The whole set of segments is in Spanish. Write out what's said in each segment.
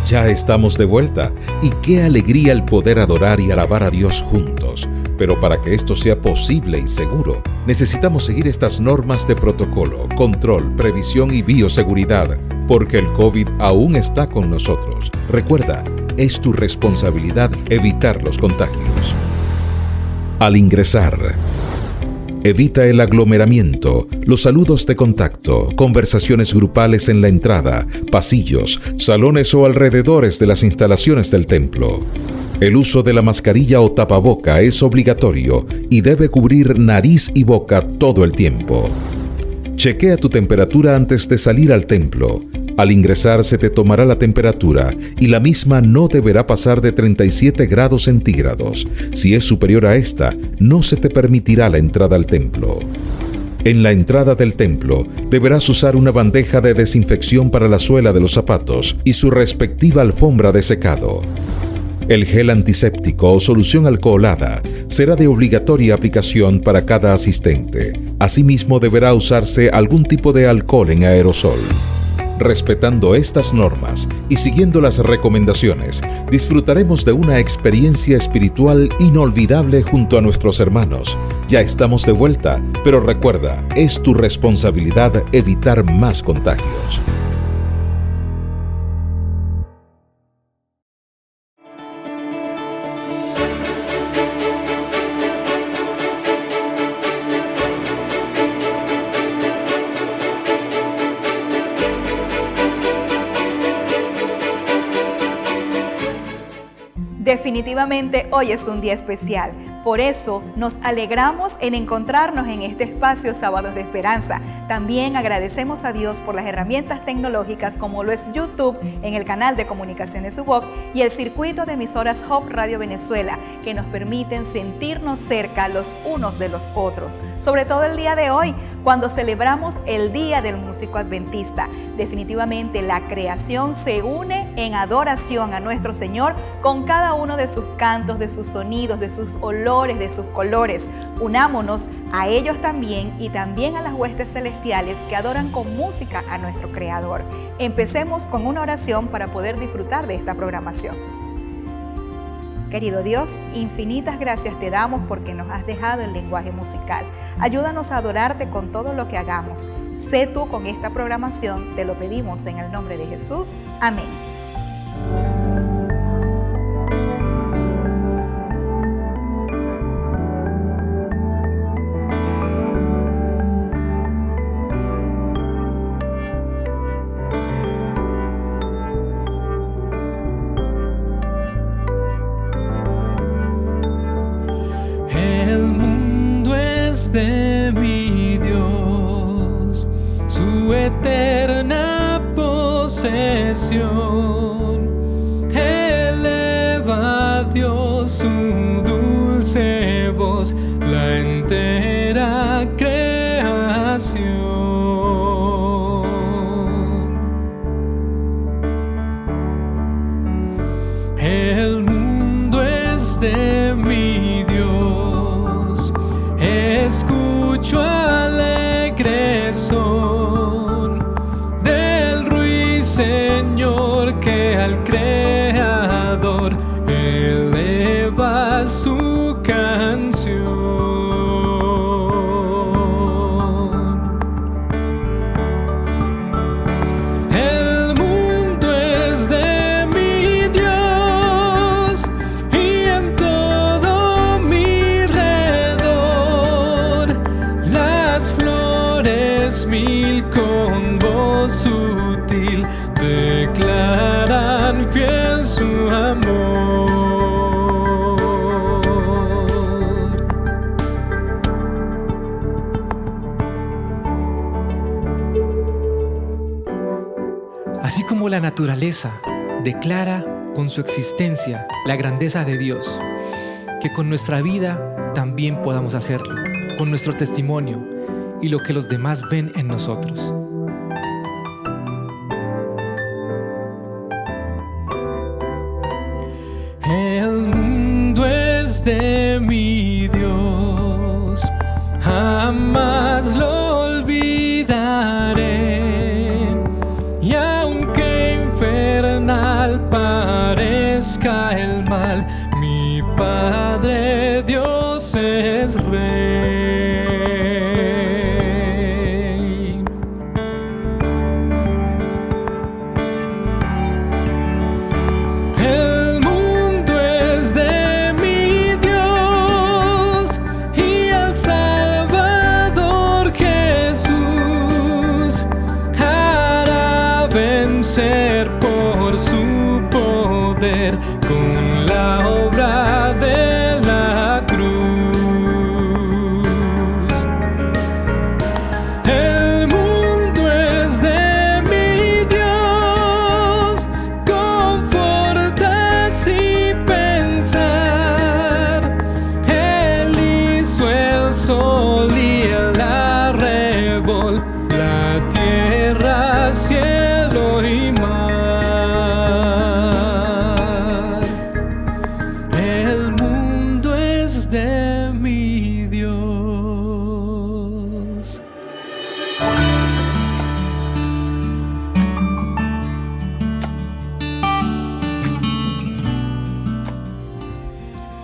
Ya estamos de vuelta y qué alegría el poder adorar y alabar a Dios juntos. Pero para que esto sea posible y seguro, necesitamos seguir estas normas de protocolo, control, previsión y bioseguridad, porque el COVID aún está con nosotros. Recuerda, es tu responsabilidad evitar los contagios. Al ingresar, evita el aglomeramiento, los saludos de contacto, conversaciones grupales en la entrada, pasillos, salones o alrededores de las instalaciones del templo. El uso de la mascarilla o tapaboca es obligatorio y debe cubrir nariz y boca todo el tiempo. Chequea tu temperatura antes de salir al templo. Al ingresar se te tomará la temperatura y la misma no deberá pasar de 37 grados centígrados. Si es superior a esta, no se te permitirá la entrada al templo. En la entrada del templo deberás usar una bandeja de desinfección para la suela de los zapatos y su respectiva alfombra de secado. El gel antiséptico o solución alcoholada será de obligatoria aplicación para cada asistente. Asimismo, deberá usarse algún tipo de alcohol en aerosol. Respetando estas normas y siguiendo las recomendaciones, disfrutaremos de una experiencia espiritual inolvidable junto a nuestros hermanos. Ya estamos de vuelta, pero recuerda, es tu responsabilidad evitar más contagios. Definitivamente hoy es un día especial. Por eso nos alegramos en encontrarnos en este espacio Sábados de Esperanza. También agradecemos a Dios por las herramientas tecnológicas como lo es YouTube en el canal de Comunicaciones UBOC y el circuito de emisoras Hope Radio Venezuela, que nos permiten sentirnos cerca los unos de los otros. Sobre todo el día de hoy, cuando celebramos el Día del Músico Adventista. Definitivamente la creación se une en adoración a nuestro Señor con cada uno de sus cantos, de sus sonidos, de sus olores, de sus colores. Unámonos a ellos también y también a las huestes celestiales que adoran con música a nuestro Creador. Empecemos con una oración para poder disfrutar de esta programación. Querido Dios, infinitas gracias te damos porque nos has dejado el lenguaje musical. Ayúdanos a adorarte con todo lo que hagamos. Sé tú con esta programación, te lo pedimos en el nombre de Jesús. Amén. De mi Dios, su eterna posesión. Eleva a Dios su dulce voz, la entera creación. El mundo es de mi Dios, escucho alegre son del ruiseñor que al Creador eleva su canción. El mundo es de mi Dios y en todo mi redor las flores mil con voz sutil declaran fiel su amor. Así como la naturaleza declara con su existencia la grandeza de Dios, que con nuestra vida también podamos hacerlo, con nuestro testimonio y lo que los demás ven en nosotros. El mundo es de mi Dios, jamás lo olvidaré, y aunque infernal vencer por su poder con la obra de la cruz. El mundo es de mi Dios, conforta así pensar. Él hizo el sol y el arrebol, la tierra, cielo y mar. El mundo es de mi Dios.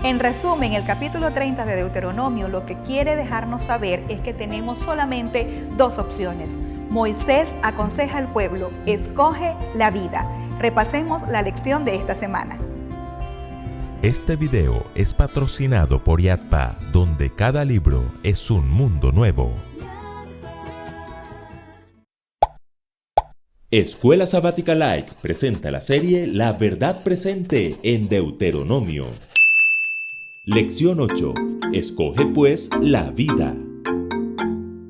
En resumen, el capítulo 30 de Deuteronomio lo que quiere dejarnos saber es que tenemos solamente dos opciones. Moisés aconseja al pueblo, escoge la vida. Repasemos la lección de esta semana. Este video es patrocinado por IADPA, donde cada libro es un mundo nuevo. Escuela Sabática Live presenta la serie La Verdad Presente en Deuteronomio. Lección 8. Escoge pues la vida.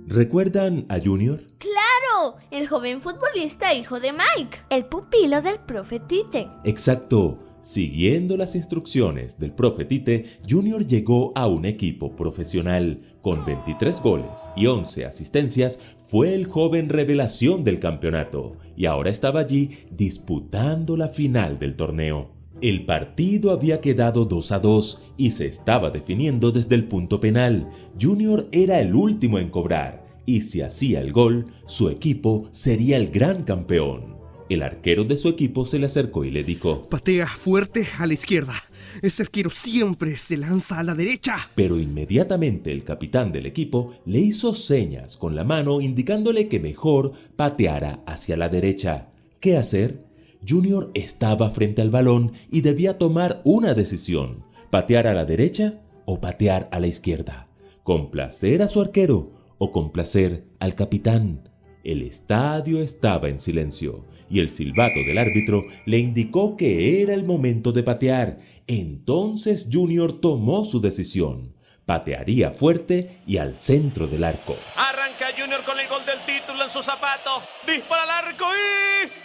¿Recuerdan a Junior? ¡Claro! El joven futbolista hijo de Mike, el pupilo del profe Tite. Exacto. Siguiendo las instrucciones del profe Tite, Junior llegó a un equipo profesional. Con 23 goles y 11 asistencias, fue el joven revelación del campeonato y ahora estaba allí disputando la final del torneo. El partido había quedado 2-2 y se estaba definiendo desde el punto penal. Junior era el último en cobrar y si hacía el gol, su equipo sería el gran campeón. El arquero de su equipo se le acercó y le dijo: patea fuerte a la izquierda. Ese arquero siempre se lanza a la derecha. Pero inmediatamente el capitán del equipo le hizo señas con la mano indicándole que mejor pateara hacia la derecha. ¿Qué hacer? Junior estaba frente al balón y debía tomar una decisión: patear a la derecha o patear a la izquierda, complacer a su arquero o complacer al capitán. El estadio estaba en silencio y el silbato del árbitro le indicó que era el momento de patear. Entonces Junior tomó su decisión: patearía fuerte y al centro del arco. Arranca Junior con el gol del título en su zapato, dispara al arco y...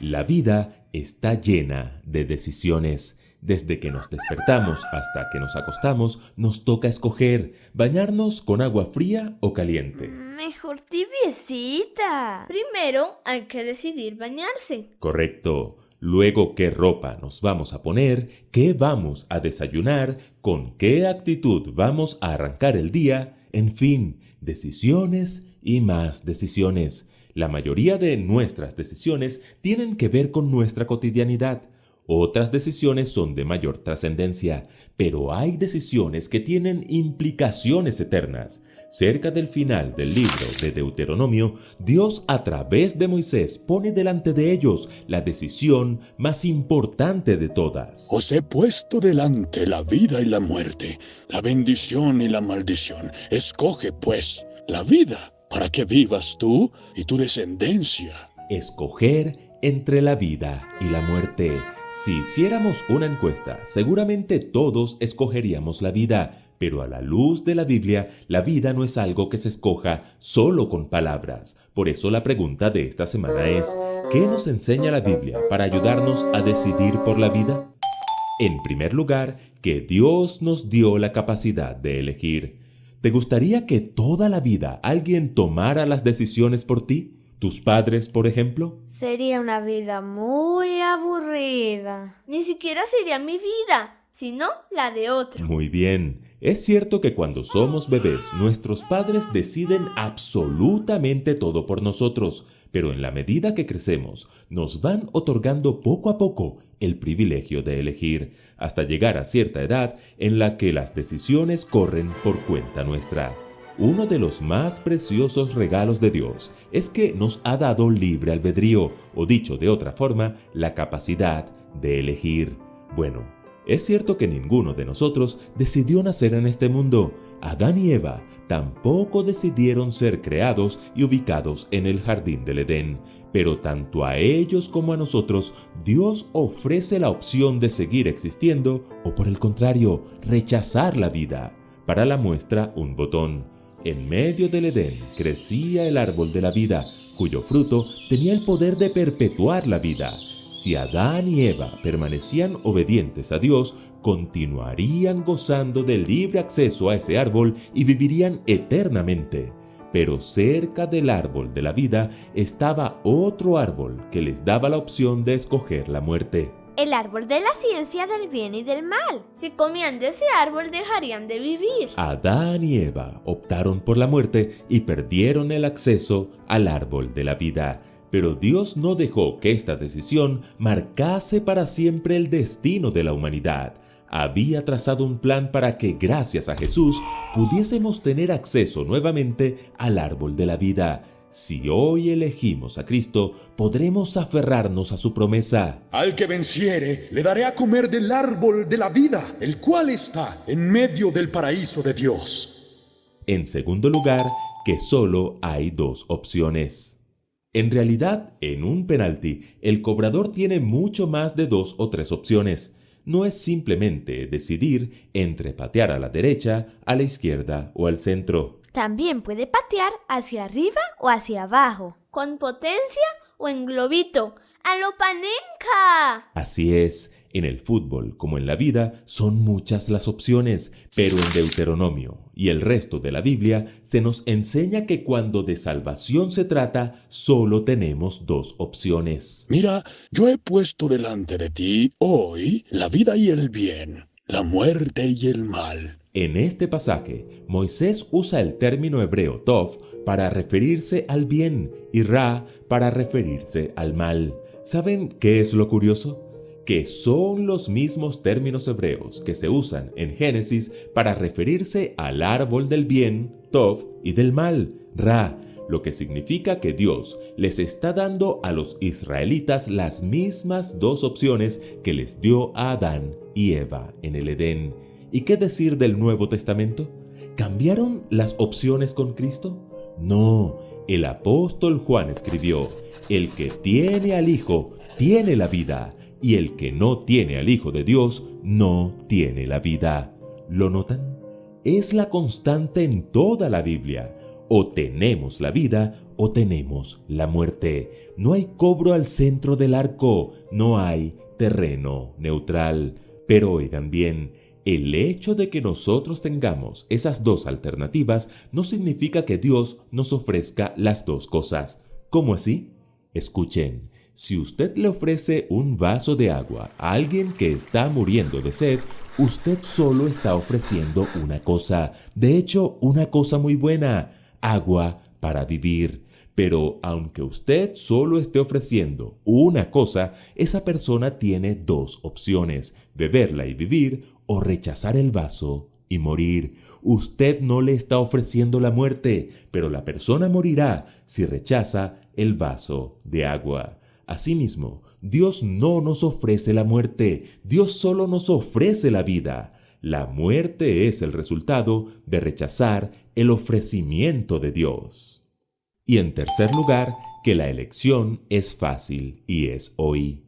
La vida está llena de decisiones. Desde que nos despertamos hasta que nos acostamos, nos toca escoger bañarnos con agua fría o caliente. Mejor tibiecita. Primero hay que decidir bañarse. Correcto. Luego, ¿qué ropa nos vamos a poner? ¿Qué vamos a desayunar? ¿Con qué actitud vamos a arrancar el día? En fin, decisiones y más decisiones. La mayoría de nuestras decisiones tienen que ver con nuestra cotidianidad. Otras decisiones son de mayor trascendencia, pero hay decisiones que tienen implicaciones eternas. Cerca del final del libro de Deuteronomio, Dios a través de Moisés pone delante de ellos la decisión más importante de todas. Os he puesto delante la vida y la muerte, la bendición y la maldición. Escoge, pues, la vida, para que vivas tú y tu descendencia. Escoger entre la vida y la muerte. Si hiciéramos una encuesta, seguramente todos escogeríamos la vida, pero a la luz de la Biblia, la vida no es algo que se escoja solo con palabras. Por eso la pregunta de esta semana es: ¿qué nos enseña la Biblia para ayudarnos a decidir por la vida? En primer lugar, que Dios nos dio la capacidad de elegir. ¿Te gustaría que toda la vida alguien tomara las decisiones por ti? ¿Tus padres, por ejemplo? Sería una vida muy aburrida. Ni siquiera sería mi vida, sino la de otro. Muy bien. Es cierto que cuando somos bebés, nuestros padres deciden absolutamente todo por nosotros, pero en la medida que crecemos, nos van otorgando poco a poco el privilegio de elegir, hasta llegar a cierta edad en la que las decisiones corren por cuenta nuestra. Uno de los más preciosos regalos de Dios es que nos ha dado libre albedrío, o dicho de otra forma, la capacidad de elegir. Bueno, Es cierto que ninguno de nosotros decidió nacer en este mundo. Adán y Eva tampoco decidieron ser creados y ubicados en el jardín del Edén. Pero tanto a ellos como a nosotros, Dios ofrece la opción de seguir existiendo o, por el contrario, rechazar la vida. Para la muestra, un botón. En medio del Edén crecía el árbol de la vida, cuyo fruto tenía el poder de perpetuar la vida. Si Adán y Eva permanecían obedientes a Dios, continuarían gozando del libre acceso a ese árbol y vivirían eternamente. Pero cerca del árbol de la vida estaba otro árbol que les daba la opción de escoger la muerte. El árbol de la ciencia del bien y del mal. Si comían de ese árbol dejarían de vivir. Adán y Eva optaron por la muerte y perdieron el acceso al árbol de la vida. Pero Dios no dejó que esta decisión marcase para siempre el destino de la humanidad. Había trazado un plan para que, gracias a Jesús, pudiésemos tener acceso nuevamente al árbol de la vida. Si hoy elegimos a Cristo, podremos aferrarnos a su promesa. Al que venciere, le daré a comer del árbol de la vida, el cual está en medio del paraíso de Dios. En segundo lugar, que solo hay dos opciones. En realidad, en un penalti, el cobrador tiene mucho más de 2 o 3 opciones. No es simplemente decidir entre patear a la derecha, a la izquierda o al centro. También puede patear hacia arriba o hacia abajo. Con potencia o en globito. ¡A lo Panenka! Así es. En el fútbol, como en la vida, son muchas las opciones, pero en Deuteronomio y el resto de la Biblia se nos enseña que cuando de salvación se trata, solo tenemos 2 opciones. Mira, yo he puesto delante de ti hoy la vida y el bien, la muerte y el mal. En este pasaje, Moisés usa el término hebreo tov para referirse al bien y ra para referirse al mal. ¿Saben qué es lo curioso? Que son los mismos términos hebreos que se usan en Génesis para referirse al árbol del bien, tov, y del mal, ra, lo que significa que Dios les está dando a los israelitas las mismas 2 opciones que les dio a Adán y Eva en el Edén. ¿Y qué decir del Nuevo Testamento? ¿Cambiaron las opciones con Cristo? No, el apóstol Juan escribió: el que tiene al Hijo tiene la vida, y el que no tiene al Hijo de Dios no tiene la vida. ¿Lo notan? Es la constante en toda la Biblia. O tenemos la vida o tenemos la muerte. No hay cobro al centro del arco, no hay terreno neutral. Pero oigan bien, el hecho de que nosotros tengamos esas 2 alternativas no significa que Dios nos ofrezca las 2 cosas. ¿Cómo así? Escuchen. Si usted le ofrece un vaso de agua a alguien que está muriendo de sed, usted solo está ofreciendo una cosa. De hecho, una cosa muy buena: agua para vivir. Pero aunque usted solo esté ofreciendo una cosa, esa persona tiene 2 opciones: beberla y vivir, o rechazar el vaso y morir. Usted no le está ofreciendo la muerte, pero la persona morirá si rechaza el vaso de agua. Asimismo, Dios no nos ofrece la muerte, Dios solo nos ofrece la vida. La muerte es el resultado de rechazar el ofrecimiento de Dios. Y en tercer lugar, que la elección es fácil y es hoy.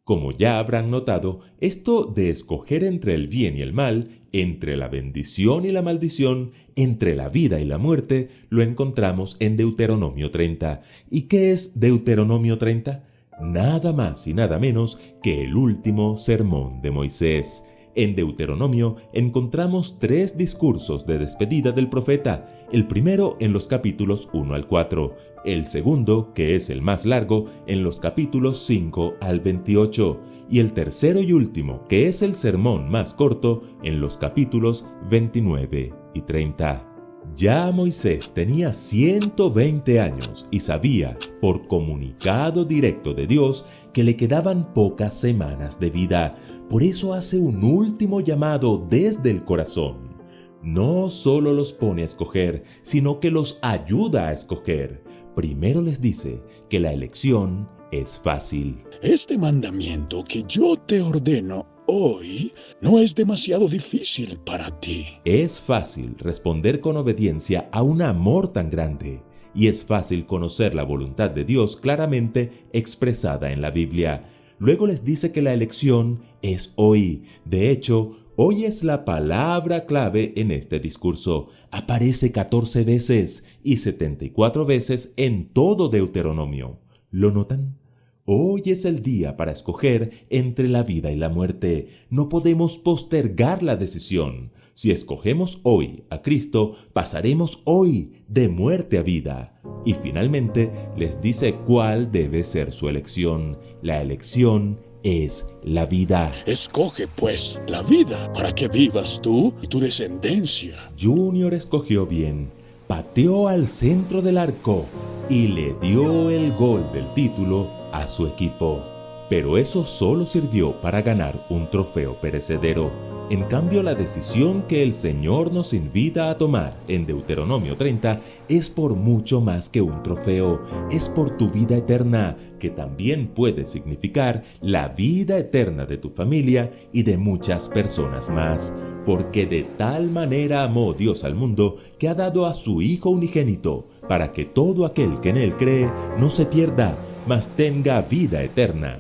Como ya habrán notado, esto de escoger entre el bien y el mal, entre la bendición y la maldición, entre la vida y la muerte, lo encontramos en Deuteronomio 30. ¿Y qué es Deuteronomio 30? Nada más y nada menos que el último sermón de Moisés. En Deuteronomio encontramos 3 discursos de despedida del profeta, el primero en los capítulos 1 al 4, el segundo, que es el más largo, en los capítulos 5 al 28, y el tercero y último, que es el sermón más corto, en los capítulos 29 y 30. Ya Moisés tenía 120 años y sabía, por comunicado directo de Dios, que le quedaban pocas semanas de vida. Por eso hace un último llamado desde el corazón. No solo los pone a escoger, sino que los ayuda a escoger. Primero les dice que la elección es fácil. Este mandamiento que yo te ordeno hoy no es demasiado difícil para ti. Es fácil responder con obediencia a un amor tan grande, y es fácil conocer la voluntad de Dios claramente expresada en la Biblia. Luego les dice que la elección es hoy. De hecho, hoy es la palabra clave en este discurso. Aparece 14 veces y 74 veces en todo Deuteronomio. ¿Lo notan? Hoy es el día para escoger entre la vida y la muerte. No podemos postergar la decisión. Si escogemos hoy a Cristo, pasaremos hoy de muerte a vida. Y finalmente les dice cuál debe ser su elección. La elección es la vida. Escoge, pues, la vida para que vivas tú y tu descendencia. Junior escogió bien, pateó al centro del arco y le dio el gol del título a su equipo. Pero eso solo sirvió para ganar un trofeo perecedero. En cambio, la decisión que el Señor nos invita a tomar en Deuteronomio 30 es por mucho más que un trofeo. Es por tu vida eterna, que también puede significar la vida eterna de tu familia y de muchas personas más. Porque de tal manera amó Dios al mundo que ha dado a su Hijo unigénito, para que todo aquel que en Él cree no se pierda, mas tenga vida eterna.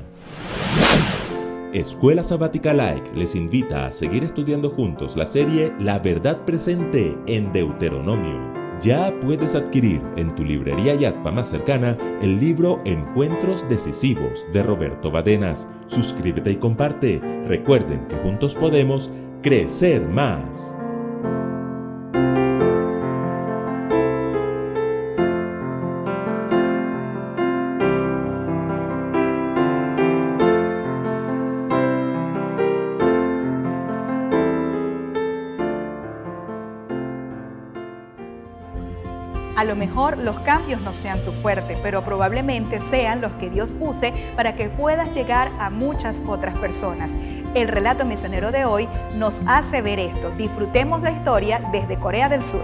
Escuela Sabática Like les invita a seguir estudiando juntos la serie La Verdad Presente en Deuteronomio. Ya puedes adquirir en tu librería Yatpa más cercana el libro Encuentros Decisivos de Roberto Badenas. Suscríbete y comparte. Recuerden que juntos podemos crecer más. A lo mejor los cambios no sean tu fuerte, pero probablemente sean los que Dios use para que puedas llegar a muchas otras personas. El relato misionero de hoy nos hace ver esto. Disfrutemos la historia desde Corea del Sur.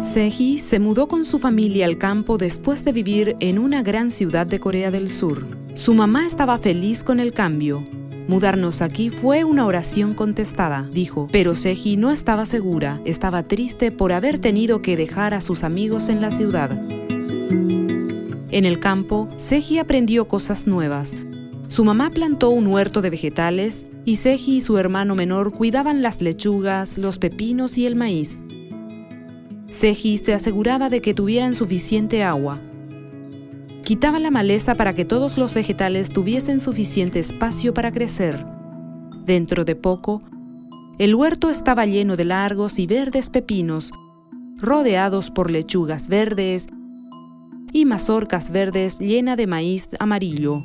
Seji se mudó con su familia al campo después de vivir en una gran ciudad de Corea del Sur. Su mamá estaba feliz con el cambio. Mudarnos aquí fue una oración contestada, dijo, pero Seji no estaba segura, estaba triste por haber tenido que dejar a sus amigos en la ciudad. En el campo, Seji aprendió cosas nuevas. Su mamá plantó un huerto de vegetales y Seji y su hermano menor cuidaban las lechugas, los pepinos y el maíz. Seji se aseguraba de que tuvieran suficiente agua. Quitaba la maleza para que todos los vegetales tuviesen suficiente espacio para crecer. Dentro de poco, el huerto estaba lleno de largos y verdes pepinos, rodeados por lechugas verdes y mazorcas verdes llenas de maíz amarillo.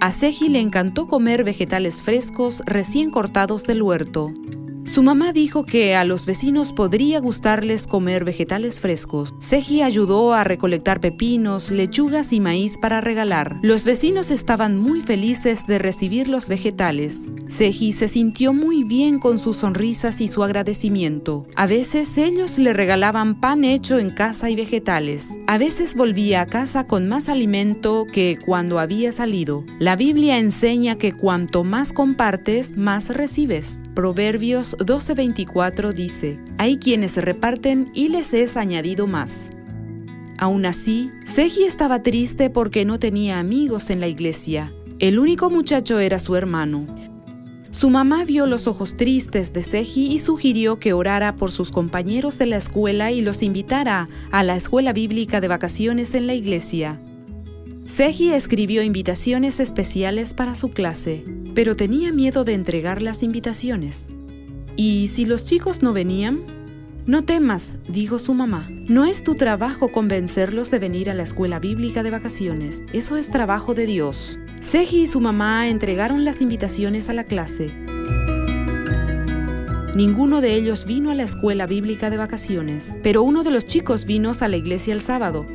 A Seji le encantó comer vegetales frescos recién cortados del huerto. Su mamá dijo que a los vecinos podría gustarles comer vegetales frescos. Seji ayudó a recolectar pepinos, lechugas y maíz para regalar. Los vecinos estaban muy felices de recibir los vegetales. Seji se sintió muy bien con sus sonrisas y su agradecimiento. A veces ellos le regalaban pan hecho en casa y vegetales. A veces volvía a casa con más alimento que cuando había salido. La Biblia enseña que cuanto más compartes, más recibes. Proverbios 12:24 dice, hay quienes reparten y les es añadido más. Aún así, Seji estaba triste porque no tenía amigos en la iglesia. El único muchacho era su hermano. Su mamá vio los ojos tristes de Seji y sugirió que orara por sus compañeros de la escuela y los invitara a la escuela bíblica de vacaciones en la iglesia. Seji escribió invitaciones especiales para su clase, pero tenía miedo de entregar las invitaciones. ¿Y si los chicos no venían? No temas, dijo su mamá. No es tu trabajo convencerlos de venir a la escuela bíblica de vacaciones. Eso es trabajo de Dios. Seji y su mamá entregaron las invitaciones a la clase. Ninguno de ellos vino a la escuela bíblica de vacaciones, pero uno de los chicos vino a la iglesia el sábado.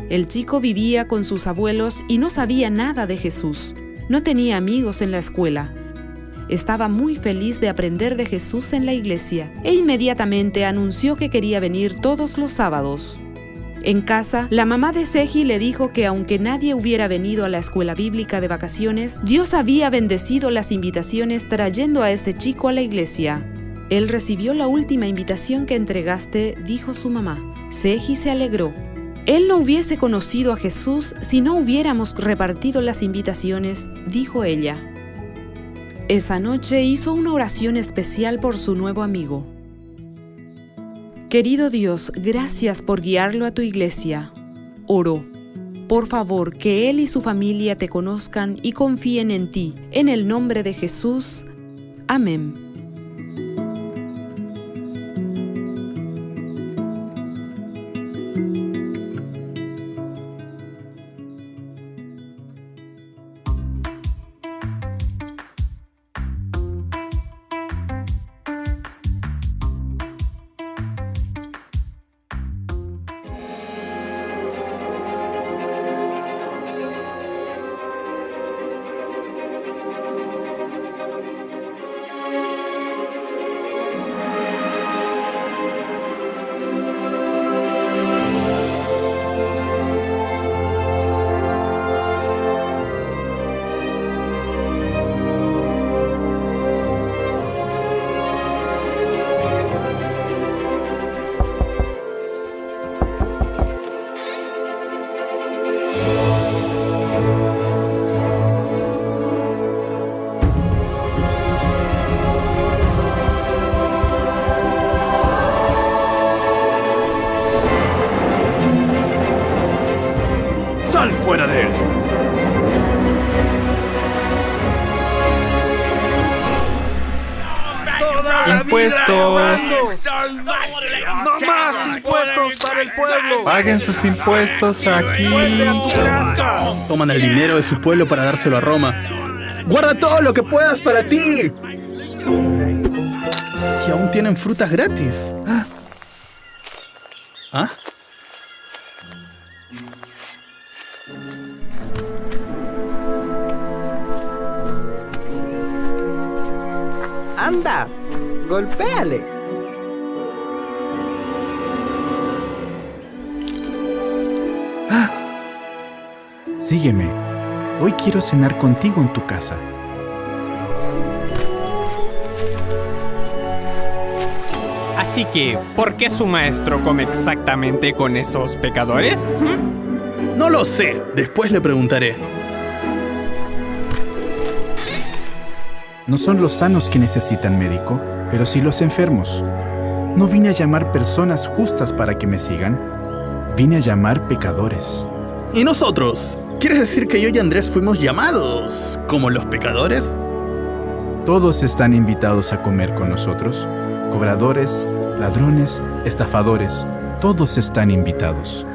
El chico vivía con sus abuelos y no sabía nada de Jesús. No tenía amigos en la escuela. Estaba muy feliz de aprender de Jesús en la iglesia e inmediatamente anunció que quería venir todos los sábados. En casa, la mamá de Seji le dijo que aunque nadie hubiera venido a la escuela bíblica de vacaciones, Dios había bendecido las invitaciones trayendo a ese chico a la iglesia. Él recibió la última invitación que entregaste, dijo su mamá. Seji se alegró. Él no hubiese conocido a Jesús si no hubiéramos repartido las invitaciones, dijo ella. Esa noche hizo una oración especial por su nuevo amigo. Querido Dios, gracias por guiarlo a tu iglesia. Oró. Por favor, que él y su familia te conozcan y confíen en ti. En el nombre de Jesús. Amén. ¡Sal fuera de él! ¡Impuestos! ¡No más impuestos para el pueblo! ¡Paguen sus impuestos aquí! ¡Vuelve a tu casa! Toman el dinero de su pueblo para dárselo a Roma. ¡Guarda todo lo que puedas para ti! Y aún tienen frutas gratis. ¿Ah? ¡Anda! ¡Golpéale! Sígueme. Hoy quiero cenar contigo en tu casa. Así que, ¿por qué su maestro come exactamente con esos pecadores? No lo sé. Después le preguntaré. No son los sanos que necesitan médico, pero sí los enfermos. No vine a llamar personas justas para que me sigan. Vine a llamar pecadores. ¿Y nosotros? ¿Quieres decir que yo y Andrés fuimos llamados como los pecadores? Todos están invitados a comer con nosotros. Cobradores, ladrones, estafadores, todos están invitados.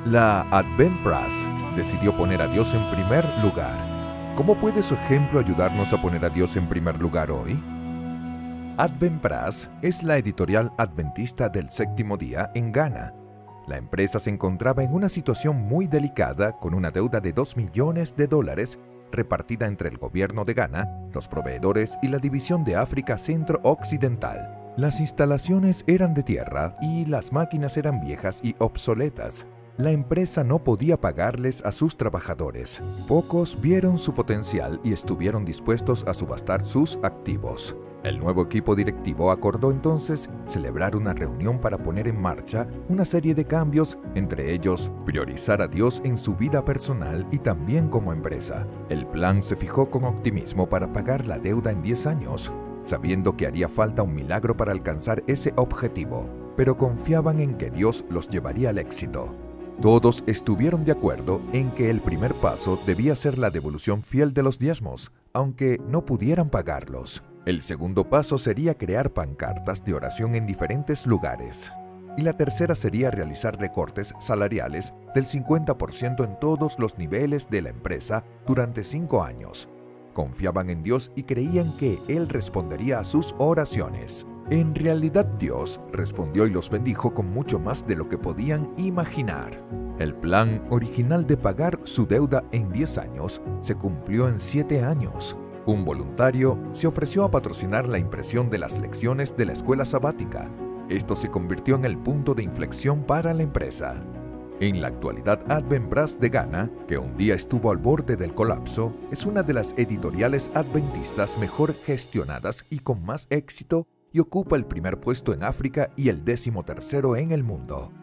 La Advent Press decidió poner a Dios en primer lugar. ¿Cómo puede su ejemplo ayudarnos a poner a Dios en primer lugar hoy? Advent Press es la editorial adventista del séptimo día en Ghana. La empresa se encontraba en una situación muy delicada con una deuda de $2 millones repartida entre el gobierno de Ghana, los proveedores y la división de África Centro-Occidental. Las instalaciones eran de tierra y las máquinas eran viejas y obsoletas. La empresa no podía pagarles a sus trabajadores. Pocos vieron su potencial y estuvieron dispuestos a subastar sus activos. El nuevo equipo directivo acordó entonces celebrar una reunión para poner en marcha una serie de cambios, entre ellos priorizar a Dios en su vida personal y también como empresa. El plan se fijó con optimismo para pagar la deuda en 10 años, sabiendo que haría falta un milagro para alcanzar ese objetivo, pero confiaban en que Dios los llevaría al éxito. Todos estuvieron de acuerdo en que el primer paso debía ser la devolución fiel de los diezmos, aunque no pudieran pagarlos. El segundo paso sería crear pancartas de oración en diferentes lugares. Y la tercera sería realizar recortes salariales del 50% en todos los niveles de la empresa durante 5 años. Confiaban en Dios y creían que Él respondería a sus oraciones. En realidad, Dios respondió y los bendijo con mucho más de lo que podían imaginar. El plan original de pagar su deuda en 10 años se cumplió en 7 años. Un voluntario se ofreció a patrocinar la impresión de las lecciones de la escuela sabática. Esto se convirtió en el punto de inflexión para la empresa. En la actualidad, Advent Press de Ghana, que un día estuvo al borde del colapso, es una de las editoriales adventistas mejor gestionadas y con más éxito, y ocupa el primer puesto en África y el 13º en el mundo.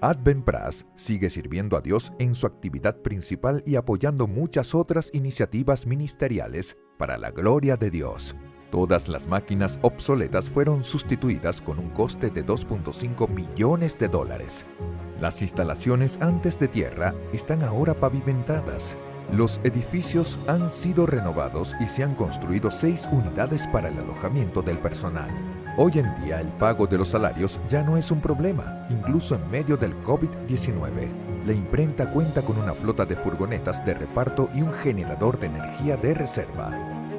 Advent Press sigue sirviendo a Dios en su actividad principal y apoyando muchas otras iniciativas ministeriales para la gloria de Dios. Todas las máquinas obsoletas fueron sustituidas con un coste de $2.5 millones. Las instalaciones antes de tierra están ahora pavimentadas. Los edificios han sido renovados y se han construido 6 unidades para el alojamiento del personal. Hoy en día el pago de los salarios ya no es un problema, incluso en medio del COVID-19. La imprenta cuenta con una flota de furgonetas de reparto y un generador de energía de reserva.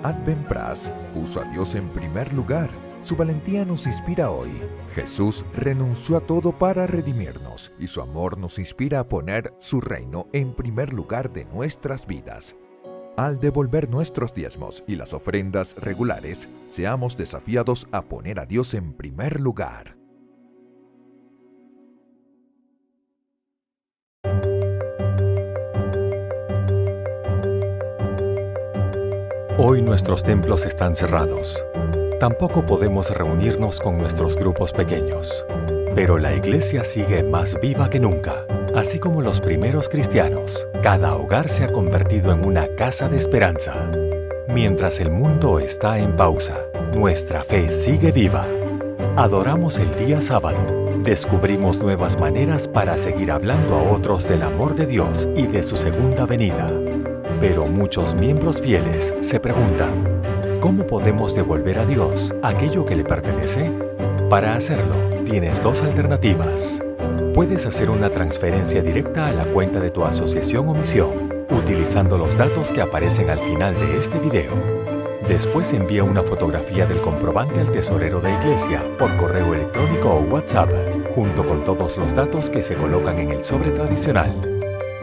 Advent Press puso a Dios en primer lugar. Su valentía nos inspira hoy. Jesús renunció a todo para redimirnos y su amor nos inspira a poner su reino en primer lugar de nuestras vidas. Al devolver nuestros diezmos y las ofrendas regulares, seamos desafiados a poner a Dios en primer lugar. Hoy nuestros templos están cerrados. Tampoco podemos reunirnos con nuestros grupos pequeños. Pero la iglesia sigue más viva que nunca. Así como los primeros cristianos, cada hogar se ha convertido en una casa de esperanza. Mientras el mundo está en pausa, nuestra fe sigue viva. Adoramos el día sábado. Descubrimos nuevas maneras para seguir hablando a otros del amor de Dios y de su segunda venida. Pero muchos miembros fieles se preguntan, ¿cómo podemos devolver a Dios aquello que le pertenece? Para hacerlo, tienes 2 alternativas. Puedes hacer una transferencia directa a la cuenta de tu asociación o misión, utilizando los datos que aparecen al final de este video. Después envía una fotografía del comprobante al tesorero de iglesia por correo electrónico o WhatsApp, junto con todos los datos que se colocan en el sobre tradicional.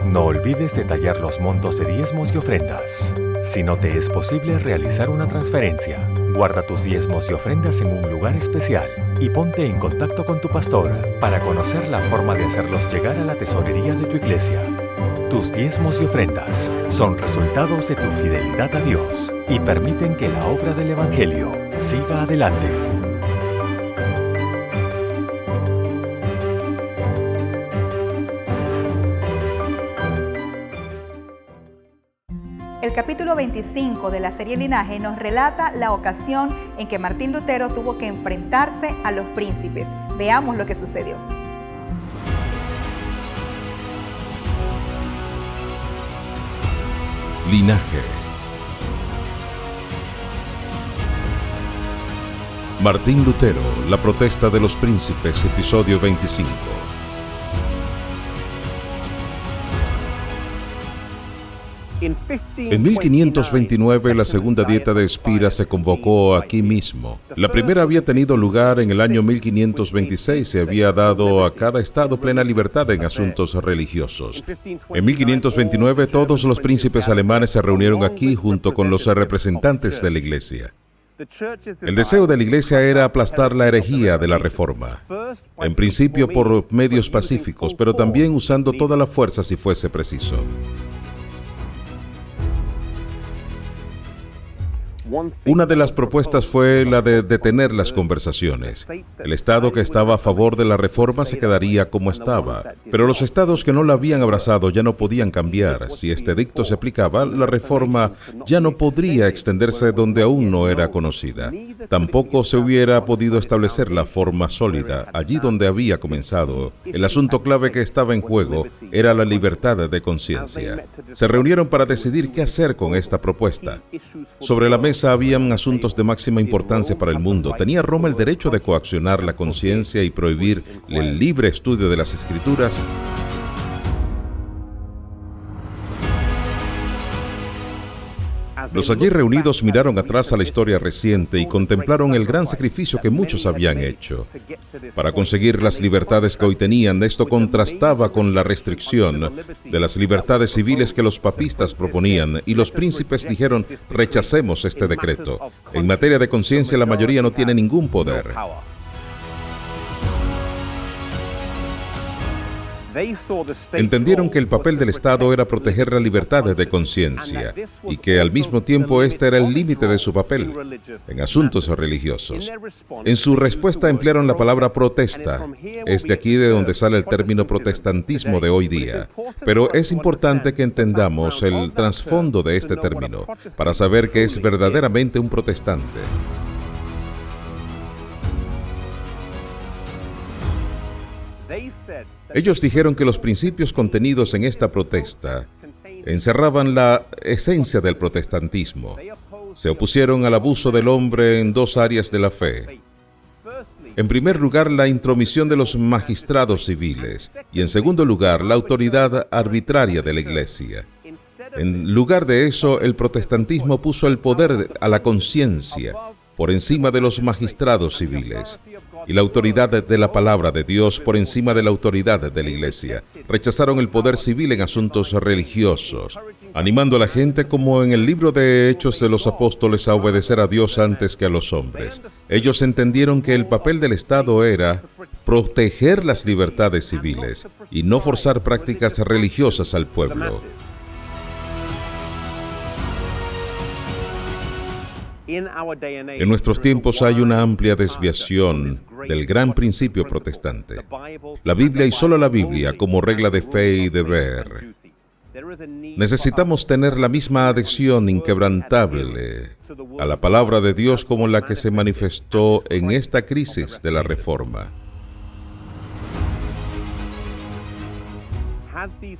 No olvides detallar los montos de diezmos y ofrendas. Si no te es posible realizar una transferencia, guarda tus diezmos y ofrendas en un lugar especial y ponte en contacto con tu pastor para conocer la forma de hacerlos llegar a la tesorería de tu iglesia. Tus diezmos y ofrendas son resultados de tu fidelidad a Dios y permiten que la obra del Evangelio siga adelante. El capítulo 25 de la serie Linaje nos relata la ocasión en que Martín Lutero tuvo que enfrentarse a los príncipes. Veamos lo que sucedió. Linaje. Martín Lutero, la protesta de los príncipes, episodio 25. En 1529 la segunda dieta de Spira se convocó aquí mismo. La primera había tenido lugar en el año 1526. Se había dado a cada estado plena libertad en asuntos religiosos. En 1529 todos los príncipes alemanes se reunieron aquí junto con los representantes de la iglesia. El deseo de la iglesia era aplastar la herejía de la Reforma, en principio por medios pacíficos, pero también usando toda la fuerza si fuese preciso. Una de las propuestas fue la de detener las conversaciones. El estado que estaba a favor de la reforma se quedaría como estaba, pero los estados que no la habían abrazado ya no podían cambiar. Si este edicto se aplicaba, la reforma ya no podría extenderse donde aún no era conocida. Tampoco se hubiera podido establecer la forma sólida allí donde había comenzado. El asunto clave que estaba en juego era la libertad de conciencia. Se reunieron para decidir qué hacer con esta propuesta. Sobre la mesa habían asuntos de máxima importancia para el mundo. ¿Tenía Roma el derecho de coaccionar la conciencia y prohibir el libre estudio de las Escrituras? Los allí reunidos miraron atrás a la historia reciente y contemplaron el gran sacrificio que muchos habían hecho. Para conseguir las libertades que hoy tenían, esto contrastaba con la restricción de las libertades civiles que los papistas proponían, y los príncipes dijeron: rechacemos este decreto. En materia de conciencia, la mayoría no tiene ningún poder. Entendieron que el papel del Estado era proteger la libertad de conciencia y que al mismo tiempo este era el límite de su papel en asuntos religiosos. En su respuesta emplearon la palabra protesta. Es de aquí de donde sale el término protestantismo de hoy día. Pero es importante que entendamos el trasfondo de este término para saber que es verdaderamente un protestante. Ellos dijeron que los principios contenidos en esta protesta encerraban la esencia del protestantismo. Se opusieron al abuso del hombre en dos áreas de la fe. En primer lugar, la intromisión de los magistrados civiles y, en segundo lugar, la autoridad arbitraria de la Iglesia. En lugar de eso, el protestantismo puso el poder a la conciencia por encima de los magistrados civiles y la autoridad de la palabra de Dios por encima de la autoridad de la Iglesia. Rechazaron el poder civil en asuntos religiosos, animando a la gente, como en el libro de Hechos de los Apóstoles, a obedecer a Dios antes que a los hombres. Ellos entendieron que el papel del Estado era proteger las libertades civiles y no forzar prácticas religiosas al pueblo. En nuestros tiempos hay una amplia desviación del gran principio protestante. La Biblia y solo la Biblia como regla de fe y deber. Necesitamos tener la misma adhesión inquebrantable a la palabra de Dios como la que se manifestó en esta crisis de la Reforma.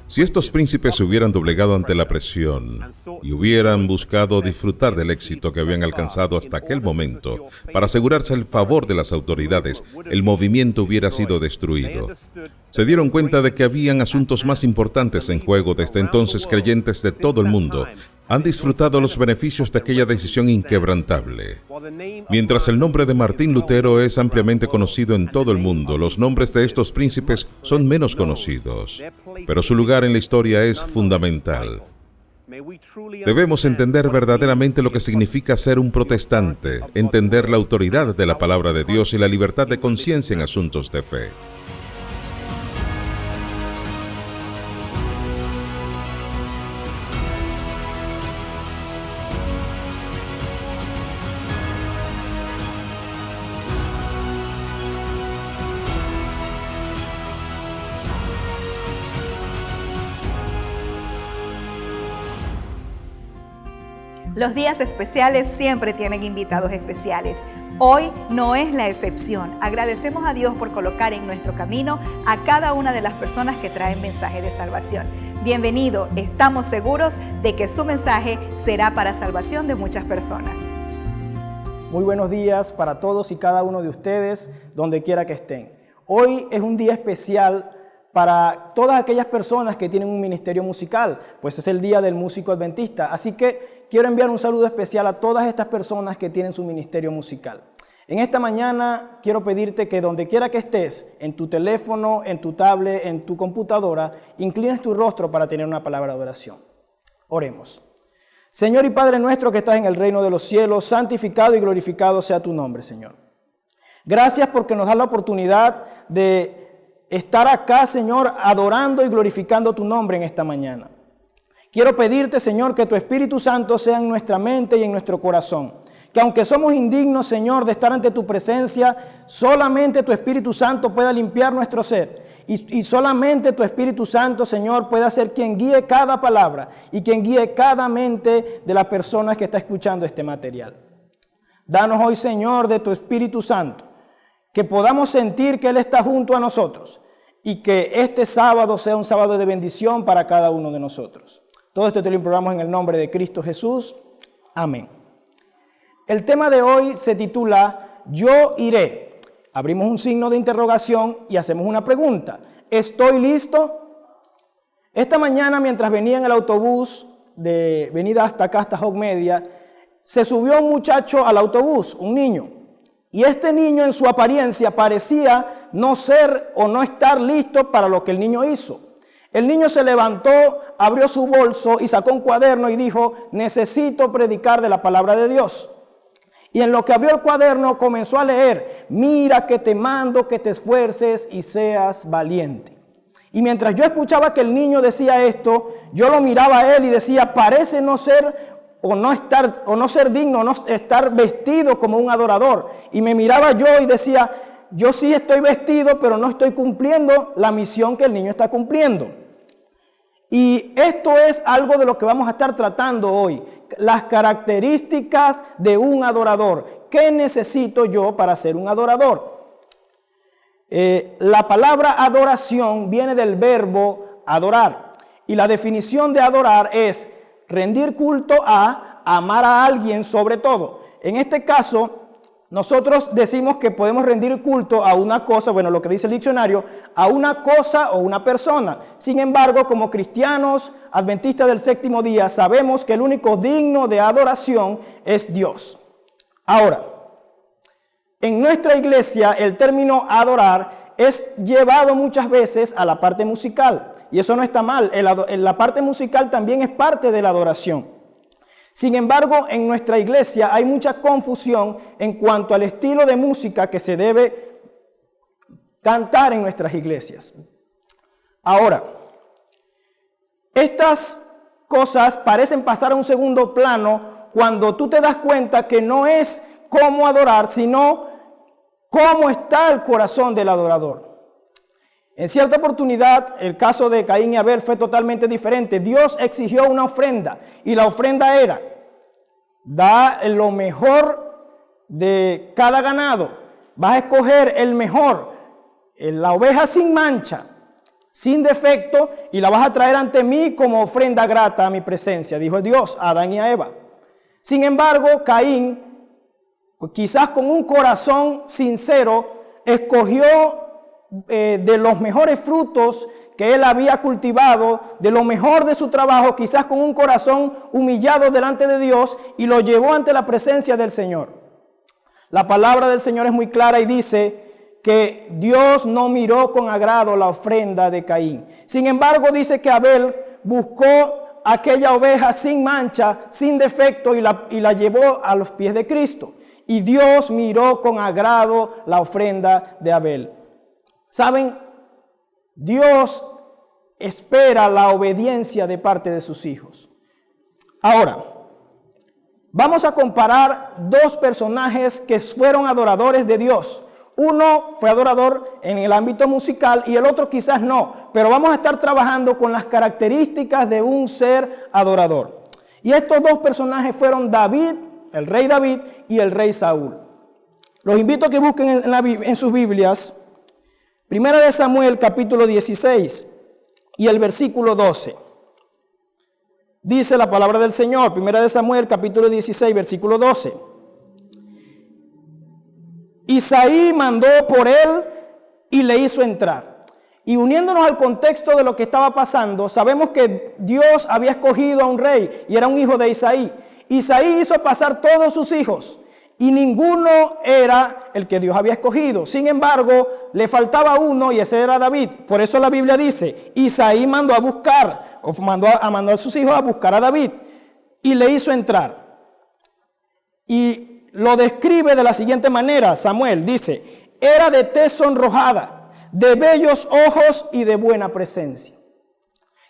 Si estos príncipes se hubieran doblegado ante la presión y hubieran buscado disfrutar del éxito que habían alcanzado hasta aquel momento para asegurarse el favor de las autoridades, el movimiento hubiera sido destruido. Se dieron cuenta de que habían asuntos más importantes en juego. Desde entonces, creyentes de todo el mundo han disfrutado los beneficios de aquella decisión inquebrantable. Mientras el nombre de Martín Lutero es ampliamente conocido en todo el mundo, los nombres de estos príncipes son menos conocidos, pero su lugar en la historia es fundamental. Debemos entender verdaderamente lo que significa ser un protestante, entender la autoridad de la palabra de Dios y la libertad de conciencia en asuntos de fe. Los días especiales siempre tienen invitados especiales. Hoy no es la excepción. Agradecemos a Dios por colocar en nuestro camino a cada una de las personas que traen mensaje de salvación. Bienvenido, estamos seguros de que su mensaje será para salvación de muchas personas. Muy buenos días para todos y cada uno de ustedes, donde quiera que estén. Hoy es un día especial para todas aquellas personas que tienen un ministerio musical, pues es el Día del Músico Adventista. Así que quiero enviar un saludo especial a todas estas personas que tienen su ministerio musical. En esta mañana quiero pedirte que donde quiera que estés, en tu teléfono, en tu tablet, en tu computadora, inclines tu rostro para tener una palabra de oración. Oremos. Señor y Padre nuestro que estás en el reino de los cielos, santificado y glorificado sea tu nombre, Señor. Gracias porque nos das la oportunidad de estar acá, Señor, adorando y glorificando tu nombre en esta mañana. Quiero pedirte, Señor, que tu Espíritu Santo sea en nuestra mente y en nuestro corazón. Que aunque somos indignos, Señor, de estar ante tu presencia, solamente tu Espíritu Santo pueda limpiar nuestro ser. Y solamente tu Espíritu Santo, Señor, pueda ser quien guíe cada palabra y quien guíe cada mente de las personas que está escuchando este material. Danos hoy, Señor, de tu Espíritu Santo, que podamos sentir que Él está junto a nosotros y que este sábado sea un sábado de bendición para cada uno de nosotros. Todo esto te lo imploramos en el nombre de Cristo Jesús. Amén. El tema de hoy se titula Yo iré. Abrimos un signo de interrogación y hacemos una pregunta. ¿Estoy listo? Esta mañana, mientras venía en el autobús de venida hasta acá, hasta Hog Media, se subió un muchacho al autobús, un niño. Y este niño en su apariencia parecía no ser o no estar listo para lo que el niño hizo. El niño se levantó, abrió su bolso y sacó un cuaderno y dijo, necesito predicar de la palabra de Dios. Y en lo que abrió el cuaderno comenzó a leer, mira que te mando que te esfuerces y seas valiente. Y mientras yo escuchaba que el niño decía esto, yo lo miraba a él y decía, parece no ser o no ser digno, no estar vestido como un adorador. Y me miraba yo y decía, yo sí estoy vestido, pero no estoy cumpliendo la misión que el niño está cumpliendo. Y esto es algo de lo que vamos a estar tratando hoy. Las características de un adorador. ¿Qué necesito yo para ser un adorador? La palabra adoración viene del verbo adorar. Y la definición de adorar es rendir culto a, amar a alguien sobre todo. En este caso, nosotros decimos que podemos rendir culto a una cosa, bueno, lo que dice el diccionario, a una cosa o una persona. Sin embargo, como cristianos adventistas del séptimo día, sabemos que el único digno de adoración es Dios. Ahora, en nuestra iglesia el término adorar es llevado muchas veces a la parte musical. Y eso no está mal, la parte musical también es parte de la adoración. Sin embargo, en nuestra iglesia hay mucha confusión en cuanto al estilo de música que se debe cantar en nuestras iglesias. Ahora, estas cosas parecen pasar a un segundo plano cuando tú te das cuenta que no es cómo adorar, sino cómo está el corazón del adorador. En cierta oportunidad, el caso de Caín y Abel fue totalmente diferente. Dios exigió una ofrenda y la ofrenda era, da lo mejor de cada ganado. Vas a escoger el mejor, la oveja sin mancha, sin defecto, y la vas a traer ante mí como ofrenda grata a mi presencia, dijo Dios a Adán y a Eva. Sin embargo, Caín, quizás con un corazón sincero, escogió de los mejores frutos que él había cultivado, de lo mejor de su trabajo, quizás con un corazón humillado delante de Dios, y lo llevó ante la presencia del Señor. La palabra del Señor es muy clara y dice que Dios no miró con agrado la ofrenda de Caín. Sin embargo, dice que Abel buscó aquella oveja sin mancha, sin defecto, y la llevó a los pies de Cristo. Y Dios miró con agrado la ofrenda de Abel. ¿Saben? Dios espera la obediencia de parte de sus hijos. Ahora, vamos a comparar dos personajes que fueron adoradores de Dios. Uno fue adorador en el ámbito musical y el otro quizás no, pero vamos a estar trabajando con las características de un ser adorador. Y estos dos personajes fueron David, el rey David, y el rey Saúl. Los invito a que busquen en sus Biblias Primera de Samuel, capítulo 16 y el versículo 12. Dice la palabra del Señor, Primera de Samuel, capítulo 16, versículo 12. Isaí mandó por él y le hizo entrar. Y uniéndonos al contexto de lo que estaba pasando, sabemos que Dios había escogido a un rey y era un hijo de Isaí. Isaí hizo pasar todos sus hijos y ninguno era el que Dios había escogido. Sin embargo, le faltaba uno y ese era David. Por eso la Biblia dice, Isaí mandó a buscar, o mandó a sus hijos a buscar a David y le hizo entrar. Y lo describe de la siguiente manera, Samuel dice, era de tez sonrojada, de bellos ojos y de buena presencia.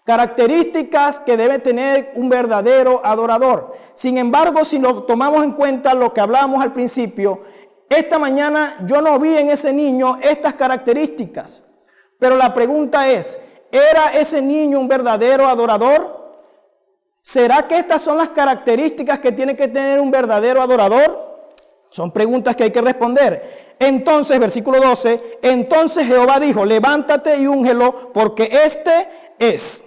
características que debe tener un verdadero adorador. Sin embargo, si lo tomamos en cuenta lo que hablábamos al principio, esta mañana yo no vi en ese niño estas características. Pero la pregunta es, ¿era ese niño un verdadero adorador? ¿Será que estas son las características que tiene que tener un verdadero adorador? Son preguntas que hay que responder. Entonces, versículo 12, entonces Jehová dijo, levántate y úngelo, porque este es.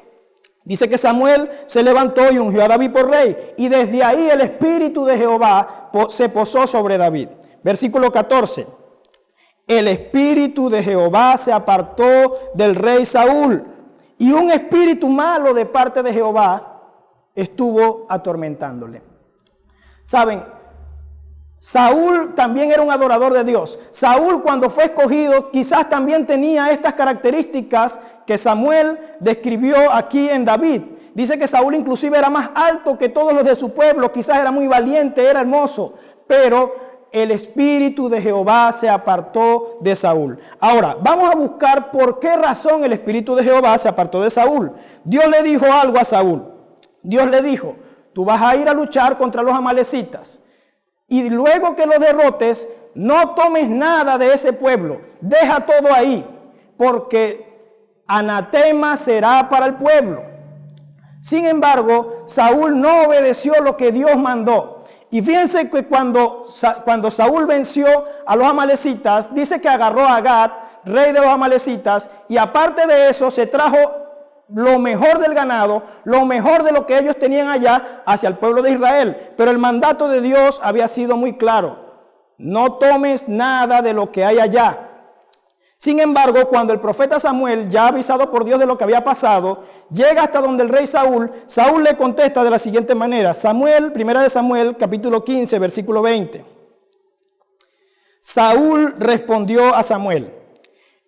Dice que Samuel se levantó y ungió a David por rey. Y desde ahí el Espíritu de Jehová se posó sobre David. Versículo 14. El Espíritu de Jehová se apartó del rey Saúl. Y un espíritu malo de parte de Jehová estuvo atormentándole. ¿Saben? Saúl también era un adorador de Dios. Saúl, cuando fue escogido, quizás también tenía estas características que Samuel describió aquí en David. Dice que Saúl inclusive era más alto que todos los de su pueblo, quizás era muy valiente, era hermoso, pero el Espíritu de Jehová se apartó de Saúl. Ahora, vamos a buscar por qué razón el Espíritu de Jehová se apartó de Saúl. Dios le dijo algo a Saúl. Dios le dijo, tú vas a ir a luchar contra los amalecitas. Y luego que los derrotes, no tomes nada de ese pueblo. Deja todo ahí, porque anatema será para el pueblo. Sin embargo, Saúl no obedeció lo que Dios mandó. Y fíjense que cuando Saúl venció a los amalecitas, dice que agarró a Agag, rey de los amalecitas, y aparte de eso se trajo lo mejor del ganado, lo mejor de lo que ellos tenían allá hacia el pueblo de Israel. Pero el mandato de Dios había sido muy claro. No tomes nada de lo que hay allá. Sin embargo, cuando el profeta Samuel, ya avisado por Dios de lo que había pasado, llega hasta donde el rey Saúl, Saúl le contesta de la siguiente manera. Primera de Samuel, capítulo 15, versículo 20. Saúl respondió a Samuel,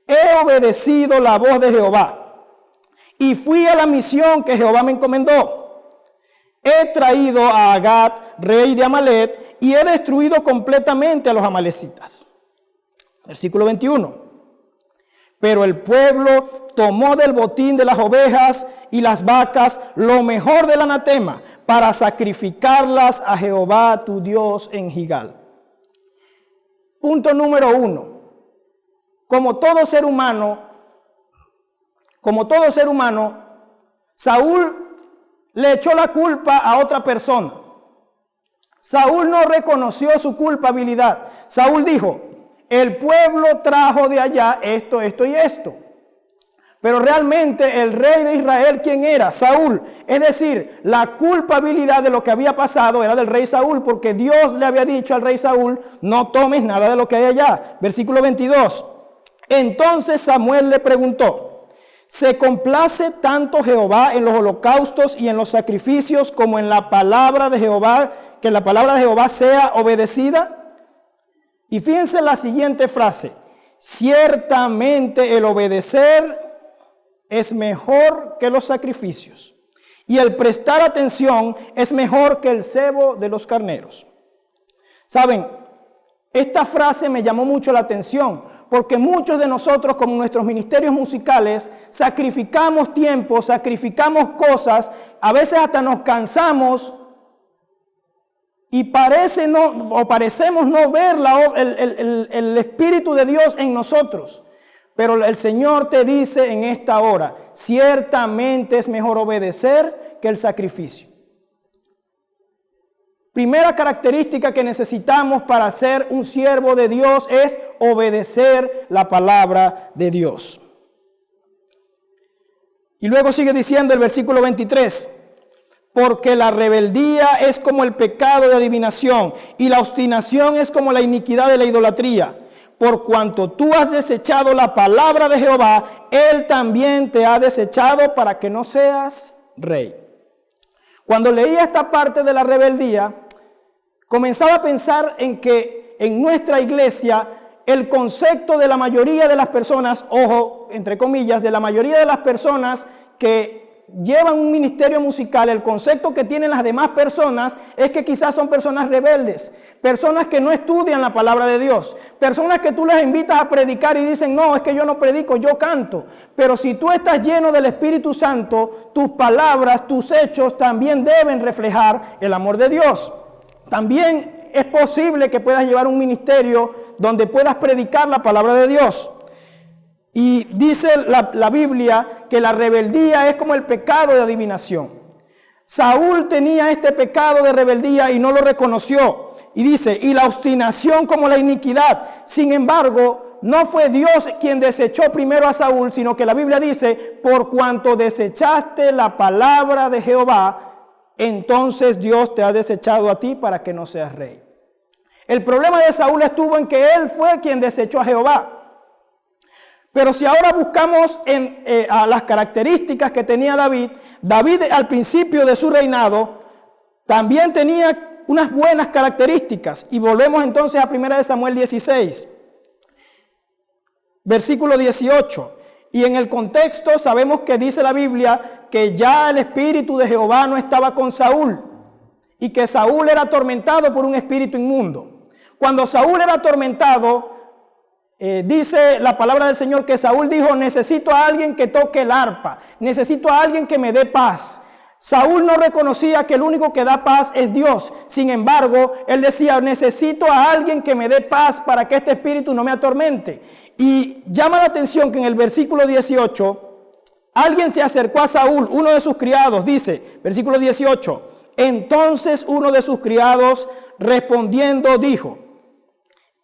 he obedecido la voz de Jehová y fui a la misión que Jehová me encomendó. He traído a Agag, rey de Amalec, y he destruido completamente a los amalecitas. Versículo 21. Pero el pueblo tomó del botín de las ovejas y las vacas lo mejor del anatema para sacrificarlas a Jehová tu Dios en Gigal. Punto número 1. Como todo ser humano, Saúl le echó la culpa a otra persona. Saúl no reconoció su culpabilidad. Saúl dijo, el pueblo trajo de allá esto, esto y esto. Pero realmente el rey de Israel, ¿quién era? Saúl. Es decir, la culpabilidad de lo que había pasado era del rey Saúl, porque Dios le había dicho al rey Saúl, no tomes nada de lo que hay allá. Versículo 22. Entonces Samuel le preguntó, ¿se complace tanto Jehová en los holocaustos y en los sacrificios como en la palabra de Jehová, que la palabra de Jehová sea obedecida? Y fíjense la siguiente frase, ciertamente el obedecer es mejor que los sacrificios, y el prestar atención es mejor que el cebo de los carneros. ¿Saben? Esta frase me llamó mucho la atención, porque muchos de nosotros, como nuestros ministerios musicales, sacrificamos tiempo, sacrificamos cosas, a veces hasta nos cansamos y parecemos no ver el Espíritu de Dios en nosotros. Pero el Señor te dice en esta hora, ciertamente es mejor obedecer que el sacrificio. Primera característica que necesitamos para ser un siervo de Dios es obedecer la palabra de Dios. Y luego sigue diciendo el versículo 23, porque la rebeldía es como el pecado de adivinación y la obstinación es como la iniquidad de la idolatría. Por cuanto tú has desechado la palabra de Jehová, Él también te ha desechado para que no seas rey. Cuando leía esta parte de la rebeldía, comenzaba a pensar en que en nuestra iglesia el concepto de la mayoría de las personas, ojo, entre comillas, de la mayoría de las personas que llevan un ministerio musical, el concepto que tienen las demás personas es que quizás son personas rebeldes, personas que no estudian la palabra de Dios, personas que tú las invitas a predicar y dicen, no, es que yo no predico, yo canto. Pero si tú estás lleno del Espíritu Santo, tus palabras, tus hechos también deben reflejar el amor de Dios. También es posible que puedas llevar un ministerio donde puedas predicar la palabra de Dios. Y dice la Biblia que la rebeldía es como el pecado de adivinación. Saúl tenía este pecado de rebeldía y no lo reconoció. Y dice, y la obstinación como la iniquidad. Sin embargo, no fue Dios quien desechó primero a Saúl, sino que la Biblia dice, por cuanto desechaste la palabra de Jehová, entonces Dios te ha desechado a ti para que no seas rey. El problema de Saúl estuvo en que él fue quien desechó a Jehová. Pero si ahora buscamos a las características que tenía David, David al principio de su reinado también tenía unas buenas características. Y volvemos entonces a 1 Samuel 16, versículo 18. Y en el contexto sabemos que dice la Biblia que ya el espíritu de Jehová no estaba con Saúl y que Saúl era atormentado por un espíritu inmundo. Cuando Saúl era atormentado, dice la palabra del Señor que Saúl dijo, necesito a alguien que toque el arpa, necesito a alguien que me dé paz. Saúl no reconocía que el único que da paz es Dios. Sin embargo, él decía, necesito a alguien que me dé paz para que este espíritu no me atormente. Y llama la atención que en el versículo 18, alguien se acercó a Saúl, uno de sus criados, dice, versículo 18, entonces uno de sus criados respondiendo dijo,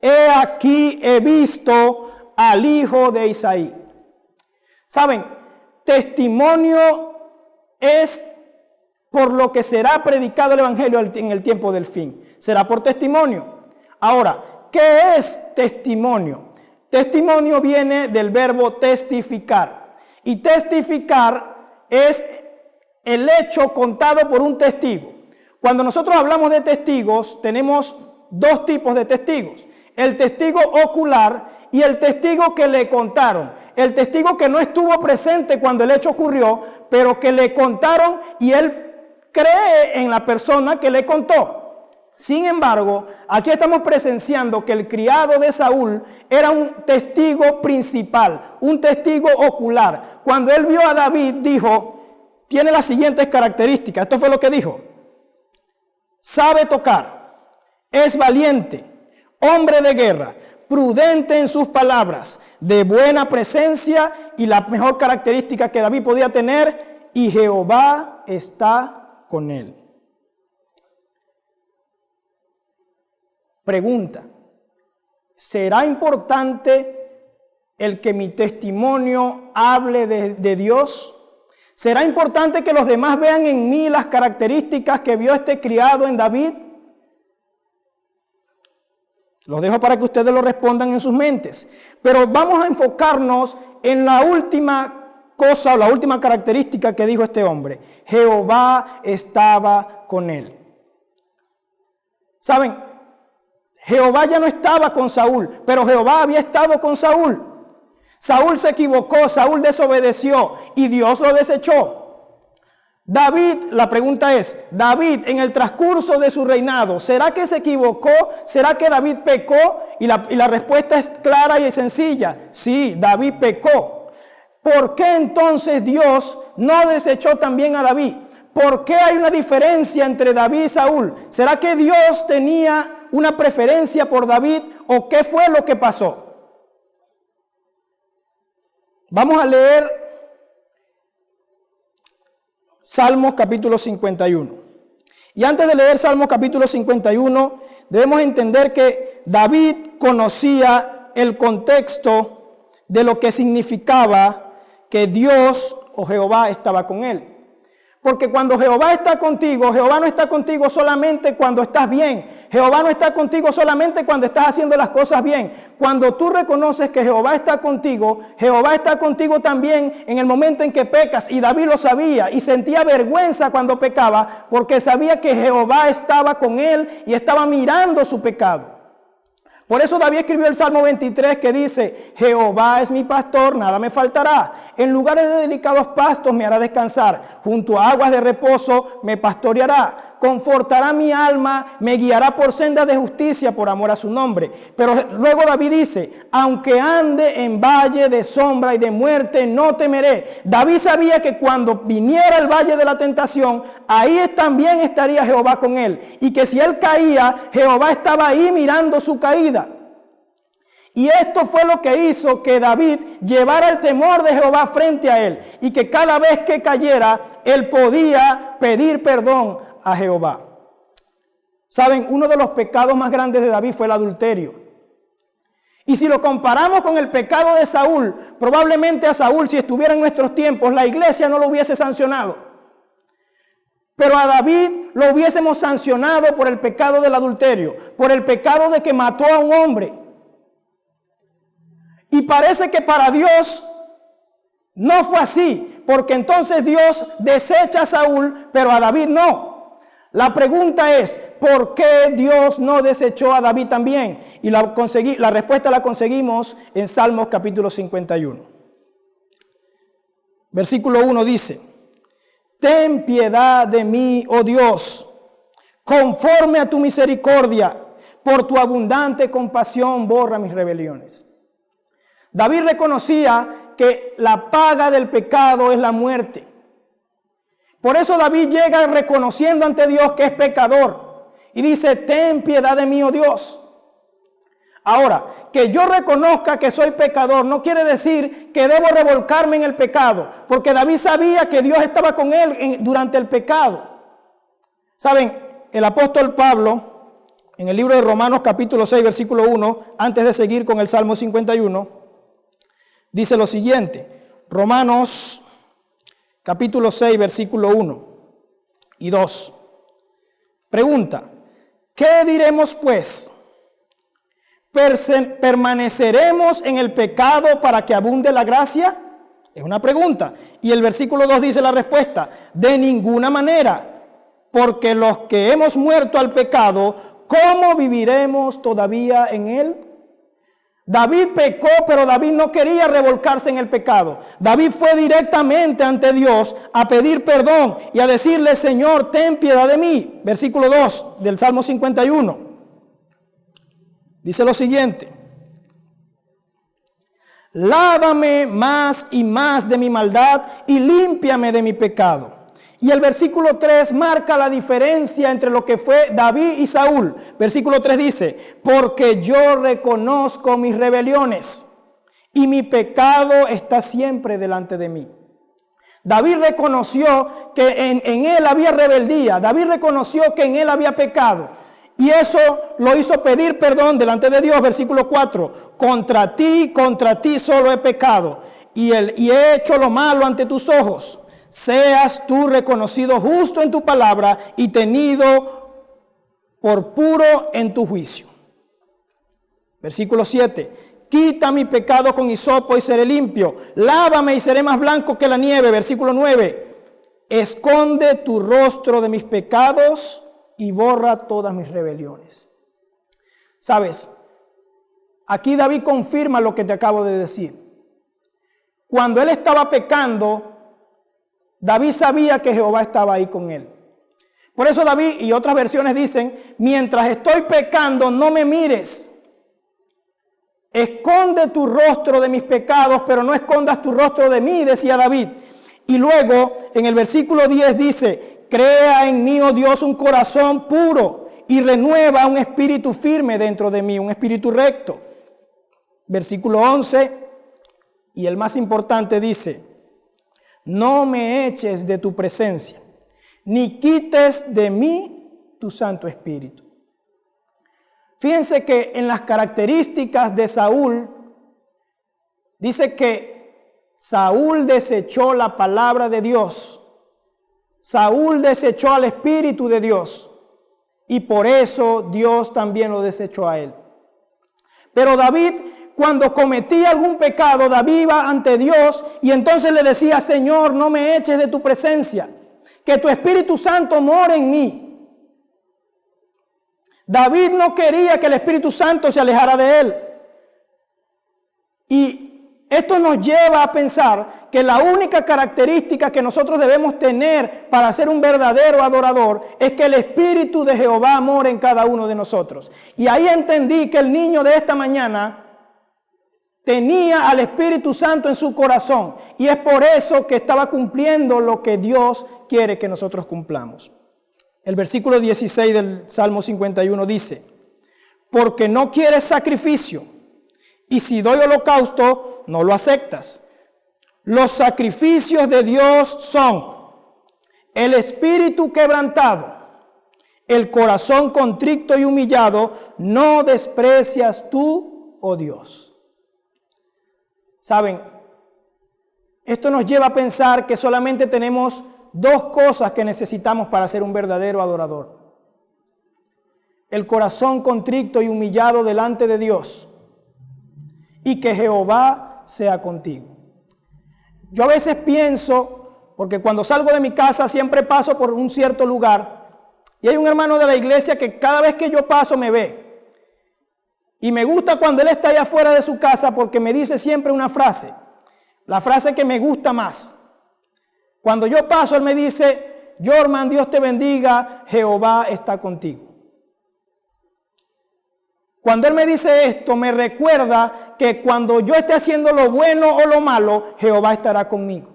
he aquí he visto al hijo de Isaí. Saben, testimonio es por lo que será predicado el evangelio en el tiempo del fin. Será por testimonio. Ahora, ¿qué es testimonio? Testimonio viene del verbo testificar. Y testificar es el hecho contado por un testigo. Cuando nosotros hablamos de testigos, tenemos dos tipos de testigos. El testigo ocular y el testigo que le contaron. El testigo que no estuvo presente cuando el hecho ocurrió, pero que le contaron y él cree en la persona que le contó. Sin embargo, aquí estamos presenciando que el criado de Saúl era un testigo principal, un testigo ocular. Cuando él vio a David, dijo, tiene las siguientes características. Esto fue lo que dijo. Sabe tocar, es valiente, hombre de guerra, prudente en sus palabras, de buena presencia y la mejor característica que David podía tener, y Jehová está con él. Pregunta, ¿será importante el que mi testimonio hable de Dios? ¿Será importante que los demás vean en mí las características que vio este criado en David? Los dejo para que ustedes lo respondan en sus mentes. Pero vamos a enfocarnos en la última cosa o la última característica que dijo este hombre. Jehová estaba con él. ¿Saben? Jehová ya no estaba con Saúl, pero Jehová había estado con Saúl. Saúl se equivocó, Saúl desobedeció y Dios lo desechó. David, la pregunta es, David en el transcurso de su reinado, ¿será que se equivocó? ¿Será que David pecó? Y la respuesta es clara y sencilla. Sí, David pecó. ¿Por qué entonces Dios no desechó también a David? ¿Por qué hay una diferencia entre David y Saúl? ¿Será que Dios tenía una preferencia por David o qué fue lo que pasó? Vamos a leer Salmos capítulo 51. Y antes de leer Salmos capítulo 51, debemos entender que David conocía el contexto de lo que significaba que Dios o Jehová estaba con él. Porque cuando Jehová está contigo, Jehová no está contigo solamente cuando estás bien. Jehová no está contigo solamente cuando estás haciendo las cosas bien. Cuando tú reconoces que Jehová está contigo también en el momento en que pecas. Y David lo sabía y sentía vergüenza cuando pecaba porque sabía que Jehová estaba con él y estaba mirando su pecado. Por eso David escribió el Salmo 23 que dice: Jehová es mi pastor, nada me faltará. En lugares de delicados pastos me hará descansar. Junto a aguas de reposo me pastoreará. Confortará mi alma, me guiará por sendas de justicia por amor a su nombre. Pero luego David dice: aunque ande en valle de sombra y de muerte, no temeré. David sabía que cuando viniera el valle de la tentación, ahí también estaría Jehová con él. Y que si él caía, Jehová estaba ahí mirando su caída. Y esto fue lo que hizo que David llevara el temor de Jehová frente a él. Y que cada vez que cayera, él podía pedir perdón a Jehová. Saben, uno de los pecados más grandes de David fue el adulterio. Y si lo comparamos con el pecado de Saúl, probablemente a Saúl, si estuviera en nuestros tiempos, la iglesia no lo hubiese sancionado. Pero a David lo hubiésemos sancionado por el pecado del adulterio, por el pecado de que mató a un hombre. Y parece que para Dios no fue así, porque entonces Dios desecha a Saúl, pero a David no. La pregunta es, ¿por qué Dios no desechó a David también? Y la respuesta la conseguimos en Salmos capítulo 51. Versículo 1 dice: ten piedad de mí, oh Dios, conforme a tu misericordia, por tu abundante compasión borra mis rebeliones. David reconocía que la paga del pecado es la muerte. Por eso David llega reconociendo ante Dios que es pecador y dice: ten piedad de mí, oh Dios. Ahora, que yo reconozca que soy pecador no quiere decir que debo revolcarme en el pecado, porque David sabía que Dios estaba con él durante el pecado. Saben, el apóstol Pablo, en el libro de Romanos capítulo 6, versículo 1, antes de seguir con el Salmo 51, dice lo siguiente. Romanos capítulo 6, versículo 1 y 2. Pregunta: ¿qué diremos pues? ¿Permaneceremos en el pecado para que abunde la gracia? Es una pregunta. Y el versículo 2 dice la respuesta: de ninguna manera, porque los que hemos muerto al pecado, ¿cómo viviremos todavía en él? David pecó, pero David no quería revolcarse en el pecado. David fue directamente ante Dios a pedir perdón y a decirle: Señor, ten piedad de mí. Versículo 2 del Salmo 51. Dice lo siguiente: lávame más y más de mi maldad y límpiame de mi pecado. Y el versículo 3 marca la diferencia entre lo que fue David y Saúl. Versículo 3 dice: porque yo reconozco mis rebeliones y mi pecado está siempre delante de mí. David reconoció que en él había rebeldía. David reconoció que en él había pecado. Y eso lo hizo pedir perdón delante de Dios. Versículo 4: contra ti solo he pecado y he hecho lo malo ante tus ojos. Seas tú reconocido justo en tu palabra y tenido por puro en tu juicio. Versículo 7: quita mi pecado con hisopo y seré limpio. Lávame y seré más blanco que la nieve. Versículo 9: esconde tu rostro de mis pecados y borra todas mis rebeliones. ¿Sabes? Aquí David confirma lo que te acabo de decir. Cuando él estaba pecando, David sabía que Jehová estaba ahí con él. Por eso David y otras versiones dicen: mientras estoy pecando, no me mires. Esconde tu rostro de mis pecados, pero no escondas tu rostro de mí, decía David. Y luego en el versículo 10 dice: crea en mí, oh Dios, un corazón puro y renueva un espíritu firme dentro de mí, un espíritu recto. Versículo 11 y el más importante dice: no me eches de tu presencia, ni quites de mí tu Santo Espíritu. Fíjense que en las características de Saúl, dice que Saúl desechó la palabra de Dios. Saúl desechó al Espíritu de Dios. Y por eso Dios también lo desechó a él. Pero David, cuando cometía algún pecado, David iba ante Dios y entonces le decía: Señor, no me eches de tu presencia, que tu Espíritu Santo more en mí. David no quería que el Espíritu Santo se alejara de él. Y esto nos lleva a pensar que la única característica que nosotros debemos tener para ser un verdadero adorador es que el Espíritu de Jehová mora en cada uno de nosotros. Y ahí entendí que el niño de esta mañana tenía al Espíritu Santo en su corazón. Y es por eso que estaba cumpliendo lo que Dios quiere que nosotros cumplamos. El versículo 16 del Salmo 51 dice: porque no quieres sacrificio, y si doy holocausto, no lo aceptas. Los sacrificios de Dios son el espíritu quebrantado, el corazón contrito y humillado, no desprecias tú, oh Dios. ¿Saben? Esto nos lleva a pensar que solamente tenemos dos cosas que necesitamos para ser un verdadero adorador: el corazón contrito y humillado delante de Dios, y que Jehová sea contigo. Yo a veces pienso, porque cuando salgo de mi casa siempre paso por un cierto lugar, y hay un hermano de la iglesia que cada vez que yo paso me ve, y me gusta cuando él está allá afuera de su casa porque me dice siempre una frase, la frase que me gusta más. Cuando yo paso, él me dice: Jorman, Dios te bendiga, Jehová está contigo. Cuando él me dice esto, me recuerda que cuando yo esté haciendo lo bueno o lo malo, Jehová estará conmigo.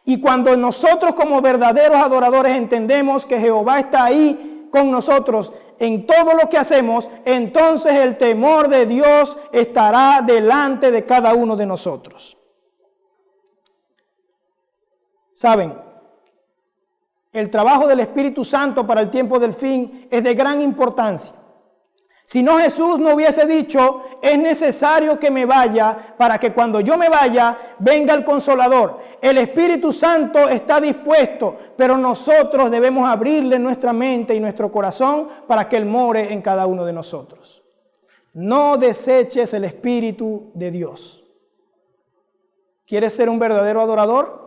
Y cuando nosotros como verdaderos adoradores entendemos que Jehová está ahí con nosotros en todo lo que hacemos, entonces el temor de Dios estará delante de cada uno de nosotros. ¿Saben? El trabajo del Espíritu Santo para el tiempo del fin es de gran importancia. Si no, Jesús no hubiese dicho: es necesario que me vaya para que cuando yo me vaya venga el Consolador. El Espíritu Santo está dispuesto, pero nosotros debemos abrirle nuestra mente y nuestro corazón para que Él more en cada uno de nosotros. No deseches el Espíritu de Dios. ¿Quieres ser un verdadero adorador?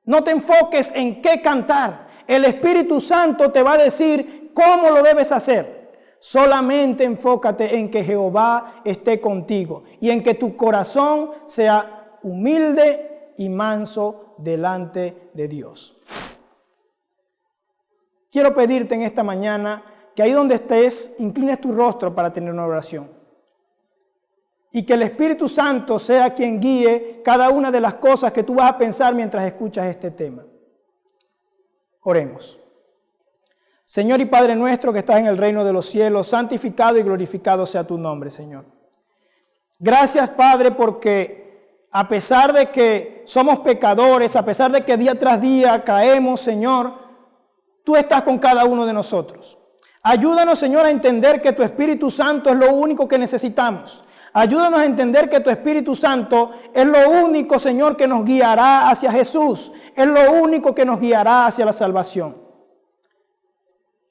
No te enfoques en qué cantar. El Espíritu Santo te va a decir cómo lo debes hacer. Solamente enfócate en que Jehová esté contigo y en que tu corazón sea humilde y manso delante de Dios. Quiero pedirte en esta mañana que ahí donde estés, inclines tu rostro para tener una oración. Y que el Espíritu Santo sea quien guíe cada una de las cosas que tú vas a pensar mientras escuchas este tema. Oremos. Señor y Padre nuestro que estás en el reino de los cielos, santificado y glorificado sea tu nombre, Señor. Gracias, Padre, porque a pesar de que somos pecadores, a pesar de que día tras día caemos, Señor, tú estás con cada uno de nosotros. Ayúdanos, Señor, a entender que tu Espíritu Santo es lo único que necesitamos. Ayúdanos a entender que tu Espíritu Santo es lo único, Señor, que nos guiará hacia Jesús. Es lo único que nos guiará hacia la salvación.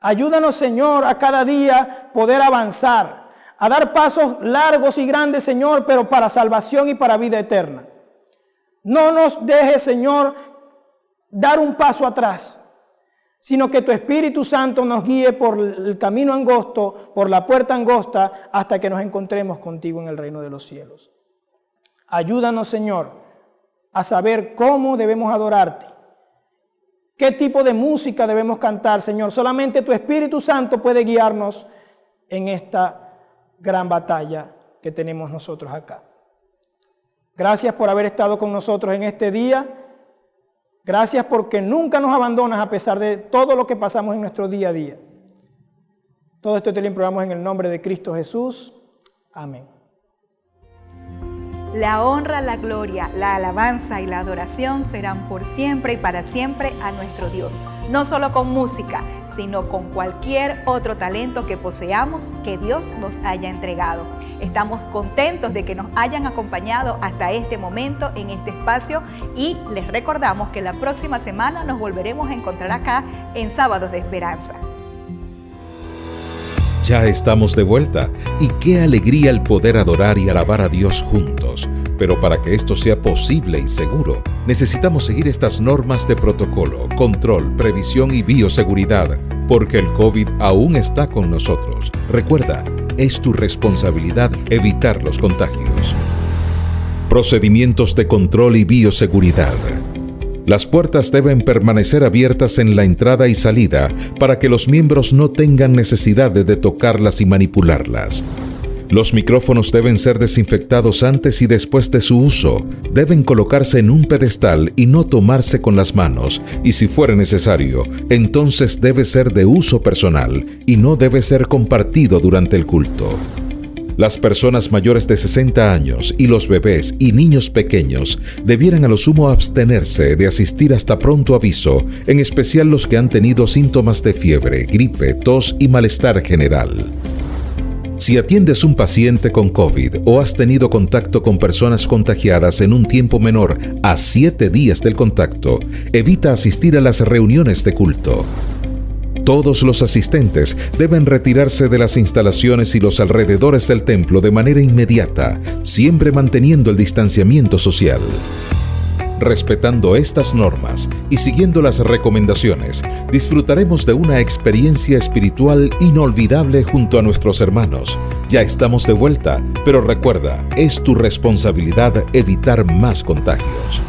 Ayúdanos, Señor, a cada día poder avanzar, a dar pasos largos y grandes, Señor, pero para salvación y para vida eterna. No nos dejes, Señor, dar un paso atrás, sino que tu Espíritu Santo nos guíe por el camino angosto, por la puerta angosta, hasta que nos encontremos contigo en el reino de los cielos. Ayúdanos, Señor, a saber cómo debemos adorarte. ¿Qué tipo de música debemos cantar, Señor? Solamente tu Espíritu Santo puede guiarnos en esta gran batalla que tenemos nosotros acá. Gracias por haber estado con nosotros en este día. Gracias porque nunca nos abandonas a pesar de todo lo que pasamos en nuestro día a día. Todo esto te lo imploramos en el nombre de Cristo Jesús. Amén. La honra, la gloria, la alabanza y la adoración serán por siempre y para siempre a nuestro Dios. No solo con música, sino con cualquier otro talento que poseamos que Dios nos haya entregado. Estamos contentos de que nos hayan acompañado hasta este momento en este espacio y les recordamos que la próxima semana nos volveremos a encontrar acá en Sábados de Esperanza. Ya estamos de vuelta y qué alegría el poder adorar y alabar a Dios juntos. pero para que esto sea posible y seguro, necesitamos seguir estas normas de protocolo, control, previsión y bioseguridad, porque el COVID aún está con nosotros. Recuerda, es tu responsabilidad evitar los contagios. Procedimientos de control y bioseguridad. Las puertas deben permanecer abiertas en la entrada y salida para que los miembros no tengan necesidad de tocarlas y manipularlas. Los micrófonos deben ser desinfectados antes y después de su uso. Deben colocarse en un pedestal y no tomarse con las manos. Y si fuera necesario, entonces debe ser de uso personal y no debe ser compartido durante el culto. Las personas mayores de 60 años y los bebés y niños pequeños debieran a lo sumo abstenerse de asistir hasta pronto aviso, en especial los que han tenido síntomas de fiebre, gripe, tos y malestar general. Si atiendes un paciente con COVID o has tenido contacto con personas contagiadas en un tiempo menor a 7 días del contacto, evita asistir a las reuniones de culto. Todos los asistentes deben retirarse de las instalaciones y los alrededores del templo de manera inmediata, siempre manteniendo el distanciamiento social. Respetando estas normas y siguiendo las recomendaciones, disfrutaremos de una experiencia espiritual inolvidable junto a nuestros hermanos. Ya estamos de vuelta, pero recuerda, es tu responsabilidad evitar más contagios.